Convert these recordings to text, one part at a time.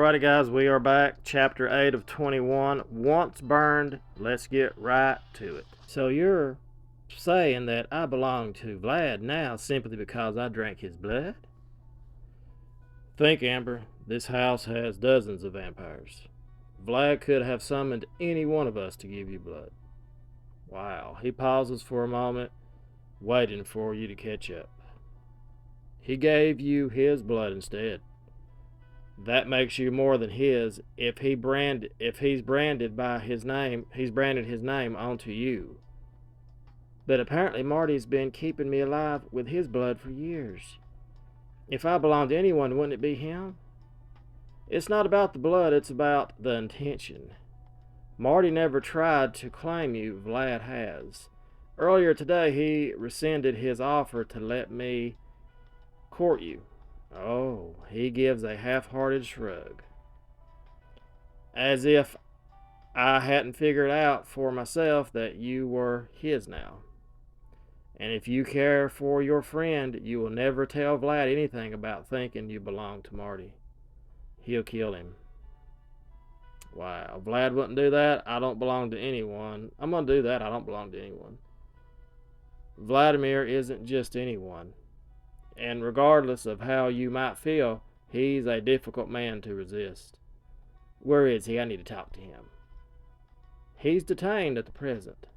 Alrighty, guys, we are back. Chapter 8 of 21. Once burned, let's get right to it. So you're saying that I belong to Vlad now simply because I drank his blood? Think, Amber. This house has dozens of vampires. Vlad could have summoned any one of us to give you blood. Wow. He pauses for a moment, waiting for you to catch up. He gave you his blood instead. That makes you more than his. If he's branded by his name, he's branded his name onto you. But apparently Marty's been keeping me alive with his blood for years. If I belonged to anyone, wouldn't it be him? It's not about the blood, it's about the intention. Marty never tried to claim you, Vlad has. Earlier today, he rescinded his offer to let me court you. Oh, he gives a half-hearted shrug. As if I hadn't figured out for myself that you were his now. And if you care for your friend, you will never tell Vlad anything about thinking you belong to Marty. He'll kill him. Wow, Vlad wouldn't do that. I don't belong to anyone. I'm going to do that. I don't belong to anyone. Vladimir isn't just anyone. And regardless of how you might feel, he's a difficult man to resist. Where is he? I need to talk to him. He's detained at the present.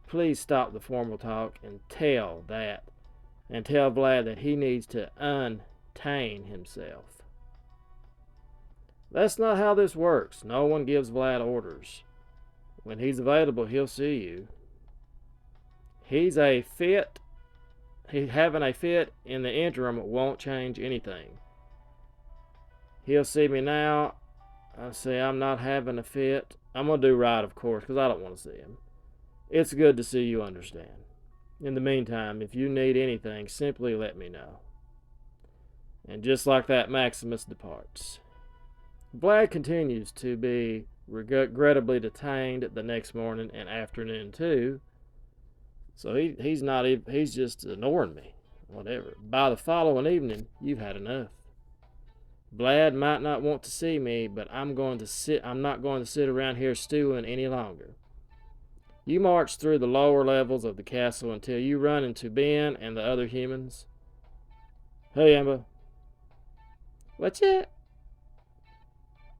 Please stop the formal talk and tell Vlad that he needs to untain himself. That's not how this works. No one gives Vlad orders. When he's available, he'll see you. Having a fit in the interim won't change anything. He'll see me now. I say I'm not having a fit. I'm going to do right, of course, because I don't want to see him. It's good to see you understand. In the meantime, if you need anything, simply let me know. And just like that, Maximus departs. Vlad continues to be regrettably detained the next morning and afternoon, too. So he's just ignoring me. Whatever. By the following evening, you've had enough. Vlad might not want to see me, but I'm not going to sit around here stewing any longer. You march through the lower levels of the castle until you run into Ben and the other humans. Hey, Amber. What's it?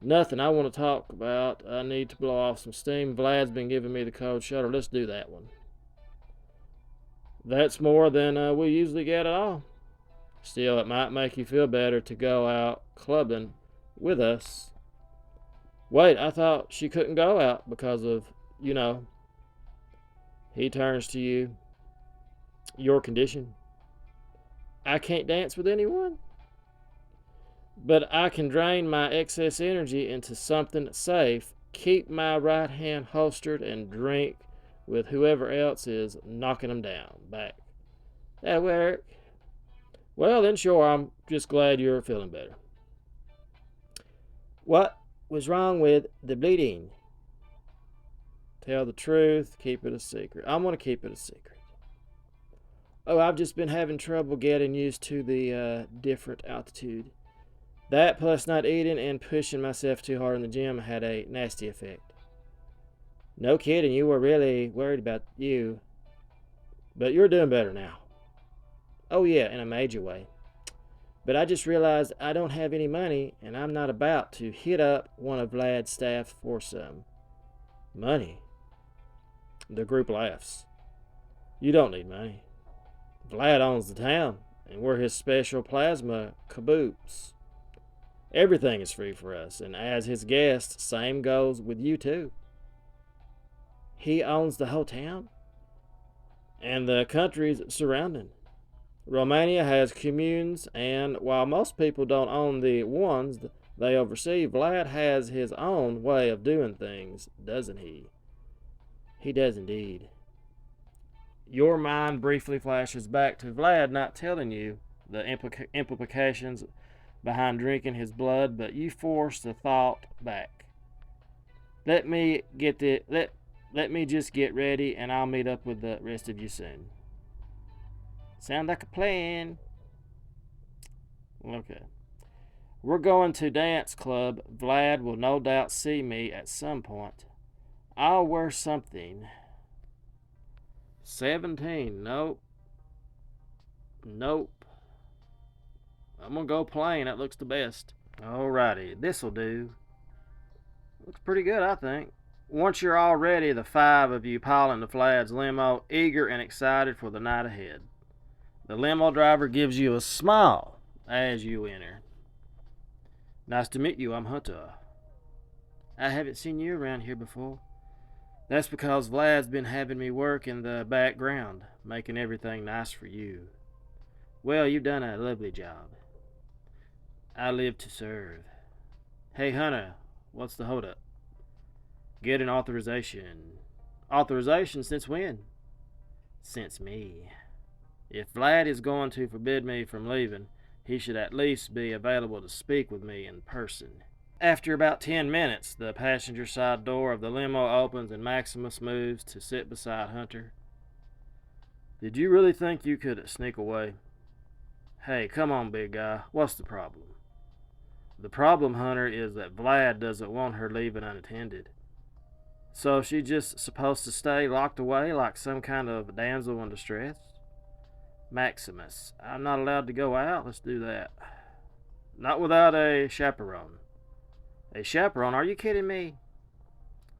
Nothing I want to talk about. I need to blow off some steam. Vlad's been giving me the cold shoulder. Let's do that one. That's more than we usually get at all. Still, it might make you feel better to go out clubbing with us. Wait, I thought she couldn't go out because of, He turns to you. Your condition. I can't dance with anyone? But I can drain my excess energy into something safe, keep my right hand holstered, and drink with whoever else is knocking them down. Back. That'll work. Well, then sure, I'm just glad you're feeling better. What was wrong with the bleeding? Tell the truth, keep it a secret. I'm going to keep it a secret. Oh, I've just been having trouble getting used to the different altitude. That plus not eating and pushing myself too hard in the gym had a nasty effect. No kidding, you were really worried about you. But you're doing better now. Oh yeah, in a major way. But I just realized I don't have any money and I'm not about to hit up one of Vlad's staff for some money. The group laughs. You don't need money. Vlad owns the town and we're his special plasma caboose. Everything is free for us, and as his guest, same goes with you too. He owns the whole town and the countries surrounding. Romania has communes, and while most people don't own the ones they oversee, Vlad has his own way of doing things, doesn't he? He does indeed. Your mind briefly flashes back to Vlad not telling you the implications behind drinking his blood, but you force the thought back. Let me just get ready and I'll meet up with the rest of you soon. Sound like a plan. Okay. We're going to dance club. Vlad will no doubt see me at some point. I'll wear something. 17. Nope. Nope. I'm gonna go plain. That looks the best. Alrighty, this'll do. Looks pretty good, I think. Once you're all ready, the 5 of you pile into Vlad's limo, eager and excited for the night ahead. The limo driver gives you a smile as you enter. Nice to meet you, I'm Hunter. I haven't seen you around here before. That's because Vlad's been having me work in the background, making everything nice for you. Well, you've done a lovely job. I live to serve. Hey, Hunter, what's the holdup? Get an authorization. Authorization since when? Since me. If Vlad is going to forbid me from leaving, he should at least be available to speak with me in person. After about 10 minutes, the passenger side door of the limo opens and Maximus moves to sit beside Hunter. Did you really think you could sneak away? Hey, come on, big guy. What's the problem? The problem, Hunter, is that Vlad doesn't want her leaving unattended. So she's just supposed to stay locked away like some kind of damsel in distress? Maximus, I'm not allowed to go out. Let's do that. Not without a chaperone. A chaperone? Are you kidding me?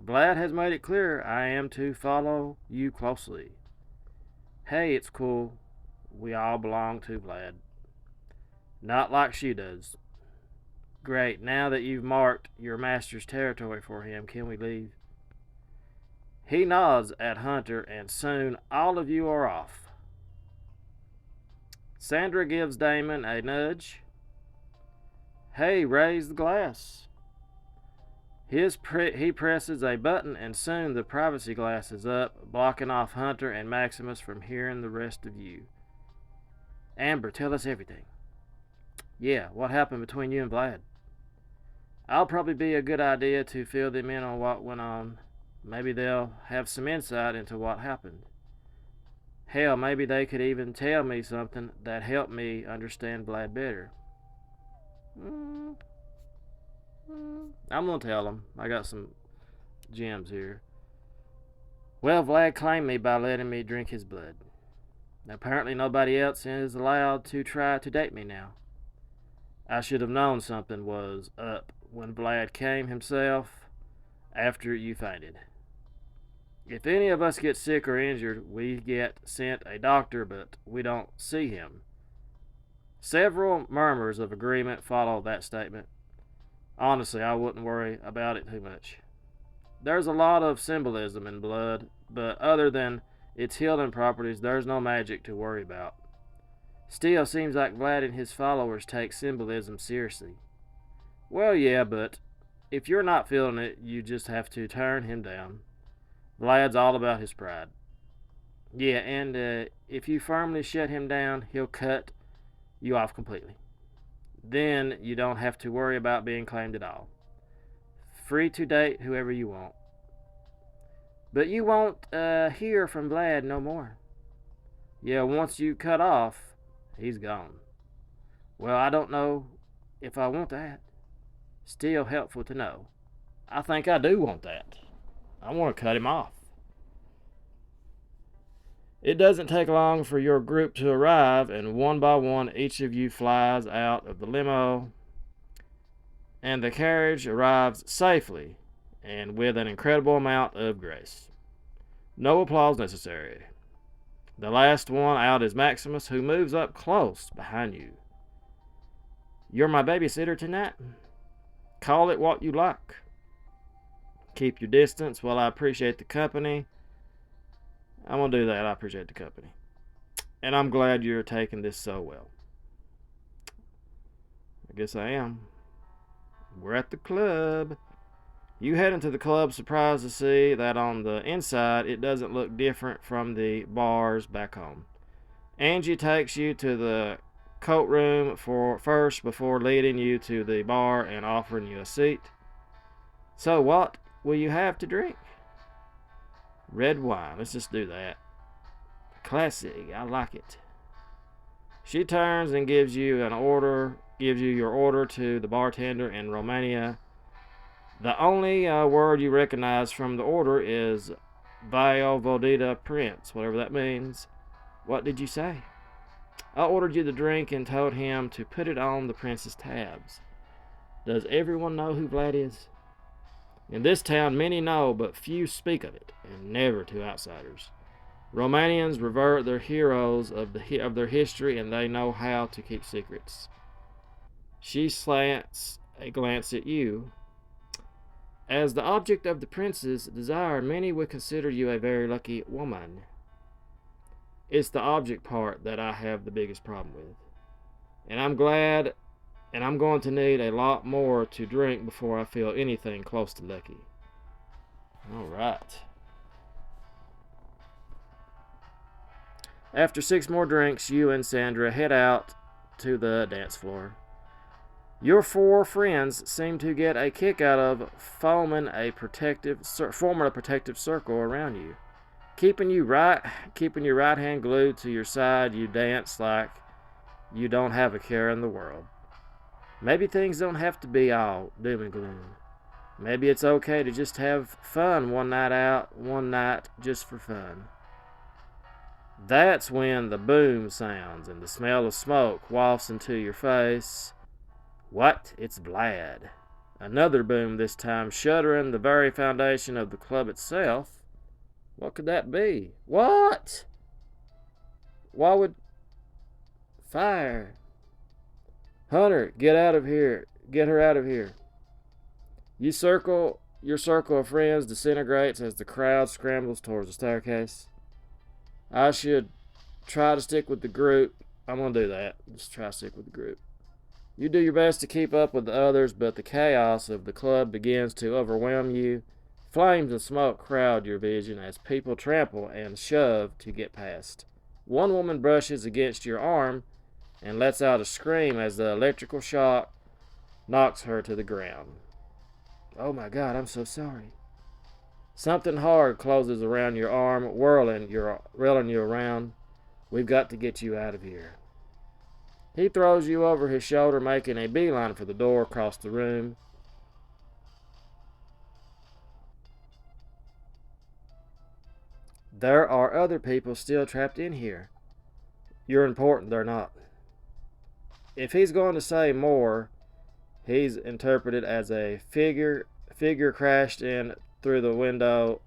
Vlad has made it clear I am to follow you closely. Hey, it's cool. We all belong to Vlad. Not like she does. Great, now that you've marked your master's territory for him, can we leave? He nods at Hunter, and soon all of you are off. Sandra gives Damon a nudge. Hey, raise the glass. He presses a button, and soon the privacy glass is up, blocking off Hunter and Maximus from hearing the rest of you. Amber, tell us everything. Yeah, what happened between you and Vlad? I'll probably be a good idea to fill them in on what went on. Maybe they'll have some insight into what happened. Hell, maybe they could even tell me something that helped me understand Vlad better. I'm gonna tell them. I got some gems here. Well, Vlad claimed me by letting me drink his blood. Apparently nobody else is allowed to try to date me now. I should have known something was up when Vlad came himself after you fainted. If any of us get sick or injured, we get sent a doctor, but we don't see him. Several murmurs of agreement follow that statement. Honestly, I wouldn't worry about it too much. There's a lot of symbolism in blood, but other than its healing properties, there's no magic to worry about. Still, seems like Vlad and his followers take symbolism seriously. Well, yeah, but if you're not feeling it, you just have to turn him down. Vlad's all about his pride. Yeah, and if you firmly shut him down, he'll cut you off completely. Then you don't have to worry about being claimed at all. Free to date whoever you want. But you won't hear from Vlad no more. Yeah, once you cut off, he's gone. Well, I don't know if I want that. Still helpful to know. I think I do want that. I want to cut him off. It doesn't take long for your group to arrive, and one by one, each of you flies out of the limo, and the carriage arrives safely and with an incredible amount of grace. No applause necessary. The last one out is Maximus, who moves up close behind you. You're my babysitter tonight? Call it what you like. Keep your distance. Well, I appreciate the company. I'm going to do that. I appreciate the company. And I'm glad you're taking this so well. I guess I am. We're at the club. You head into the club surprised to see that on the inside it doesn't look different from the bars back home. Angie takes you to the coat room first before leading you to the bar and offering you a seat. So what will you have to drink? Red wine. Let's just do that. Classy. I like it. She turns and gives you your order to the bartender in Romania. The only word you recognize from the order is Vojevodina Prince, whatever that means. What did you say? I ordered you the drink and told him to put it on the prince's tabs. Does everyone know who Vlad is? In this town, many know, but few speak of it, and never to outsiders. Romanians revere their heroes of their history, and they know how to keep secrets. She slants a glance at you. As the object of the prince's desire, many would consider you a very lucky woman. It's the object part that I have the biggest problem with. And I'm going to need a lot more to drink before I feel anything close to lucky. All right. After 6 more drinks, you and Sandra head out to the dance floor. Your 4 friends seem to get a kick out of forming a protective circle around you. Keeping your right hand glued to your side, you dance like you don't have a care in the world. Maybe things don't have to be all doom and gloom. Maybe it's okay to just have fun one night just for fun. That's when the boom sounds and the smell of smoke wafts into your face. What? It's Vlad. Another boom, this time shuddering the very foundation of the club itself. What could that be? What? Why would... Fire. Hunter, get out of here. Get her out of here. Your circle of friends disintegrates as the crowd scrambles towards the staircase. I should try to stick with the group. I'm going to do that. Just try to stick with the group. You do your best to keep up with the others, but the chaos of the club begins to overwhelm you. Flames and smoke crowd your vision as people trample and shove to get past. One woman brushes against your arm and lets out a scream as the electrical shock knocks her to the ground. Oh my God, I'm so sorry. Something hard closes around your arm, whirling you around. We've got to get you out of here. He throws you over his shoulder, making a beeline for the door across the room. There are other people still trapped in here. You're important, they're not. If he's going to say more, he's interpreted as a figure crashed in through the window.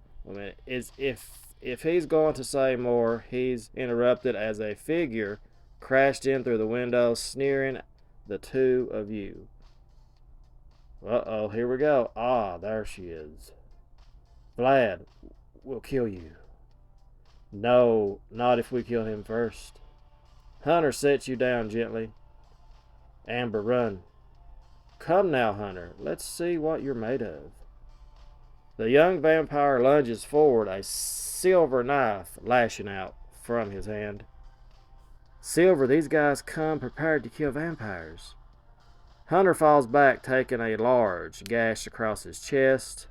If he's going to say more, he's interrupted as a figure crashed in through the window, sneering the two of you. Uh-oh, here we go. Ah, there she is. Vlad, we'll kill you. No, not if we kill him first. Hunter sets you down gently. Amber, run. Come now, Hunter. Let's see what you're made of. The young vampire lunges forward, a silver knife lashing out from his hand. Silver, these guys come prepared to kill vampires. Hunter falls back, taking a large gash across his chest.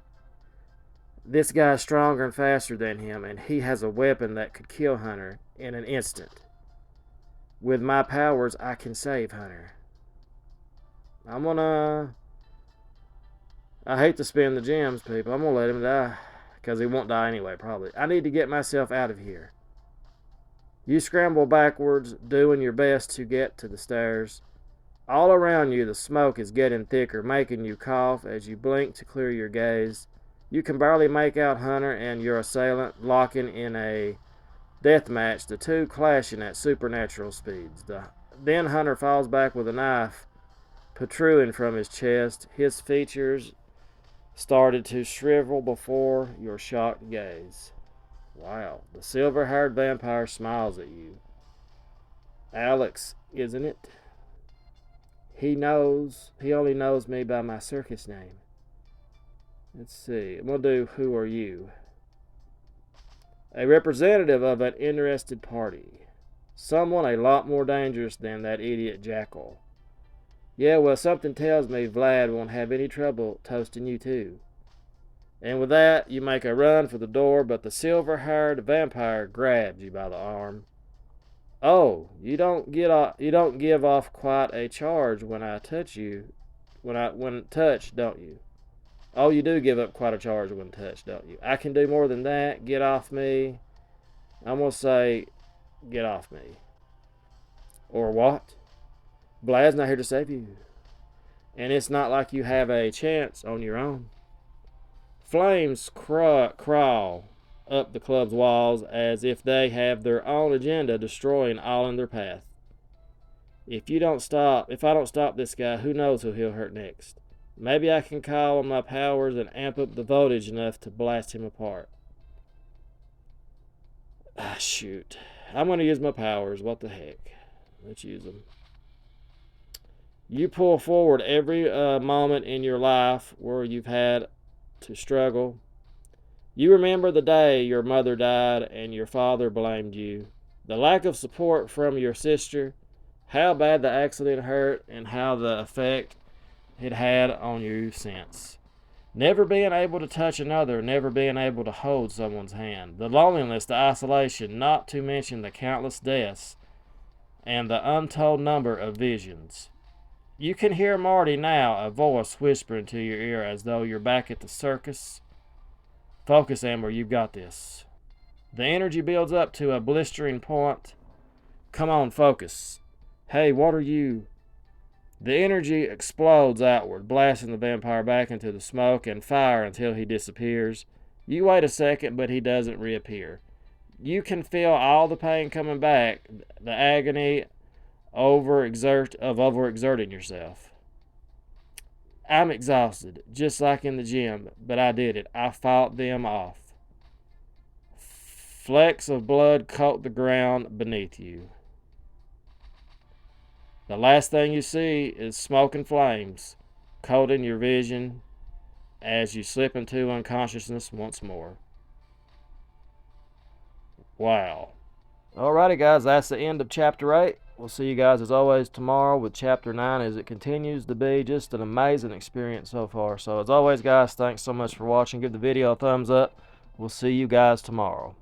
This guy's stronger and faster than him, and he has a weapon that could kill Hunter in an instant. With my powers, I can save Hunter. I hate to spend the gems, people. I'm gonna let him die, because he won't die anyway, probably. I need to get myself out of here. You scramble backwards, doing your best to get to the stairs. All around you, the smoke is getting thicker, making you cough as you blink to clear your gaze. You can barely make out Hunter and your assailant locking in a death match, the two clashing at supernatural speeds. Then Hunter falls back with a knife protruding from his chest. His features started to shrivel before your shocked gaze. Wow, the silver-haired vampire smiles at you. Alex, isn't it? He only knows me by my circus name. Let's see, I'm going to do who are you? A representative of an interested party. Someone a lot more dangerous than that idiot Jackal. Yeah, well, something tells me Vlad won't have any trouble toasting you too. And with that, you make a run for the door, but the silver-haired vampire grabs you by the arm. Oh, you don't give off quite a charge when I touch you. When touched, don't you? Oh, you do give up quite a charge when touched, don't you? I can do more than that. Get off me. I'm gonna say, get off me. Or what? Vlad's not here to save you. And it's not like you have a chance on your own. Flames crawl up the club's walls as if they have their own agenda, destroying all in their path. If I don't stop this guy, who knows who he'll hurt next? Maybe I can call on my powers and amp up the voltage enough to blast him apart. Ah, shoot. I'm going to use my powers. What the heck? Let's use them. You pull forward every moment in your life where you've had to struggle. You remember the day your mother died and your father blamed you. The lack of support from your sister, how bad the accident hurt, and how the effect it had on you since. Never being able to touch another, never being able to hold someone's hand. The loneliness, the isolation, not to mention the countless deaths and the untold number of visions. You can hear Marty now, a voice whispering to your ear as though you're back at the circus. Focus, Amber, you've got this. The energy builds up to a blistering point. Come on, focus. Hey, what are you? The energy explodes outward, blasting the vampire back into the smoke and fire until he disappears. You wait a second, but he doesn't reappear. You can feel all the pain coming back, the agony overexerting yourself. I'm exhausted, just like in the gym, but I did it. I fought them off. Flecks of blood coat the ground beneath you. The last thing you see is smoke and flames coating your vision as you slip into unconsciousness once more. Wow. Alrighty, guys, that's the end of Chapter 8. We'll see you guys, as always, tomorrow with Chapter 9, as it continues to be just an amazing experience so far. So, as always, guys, thanks so much for watching. Give the video a thumbs up. We'll see you guys tomorrow.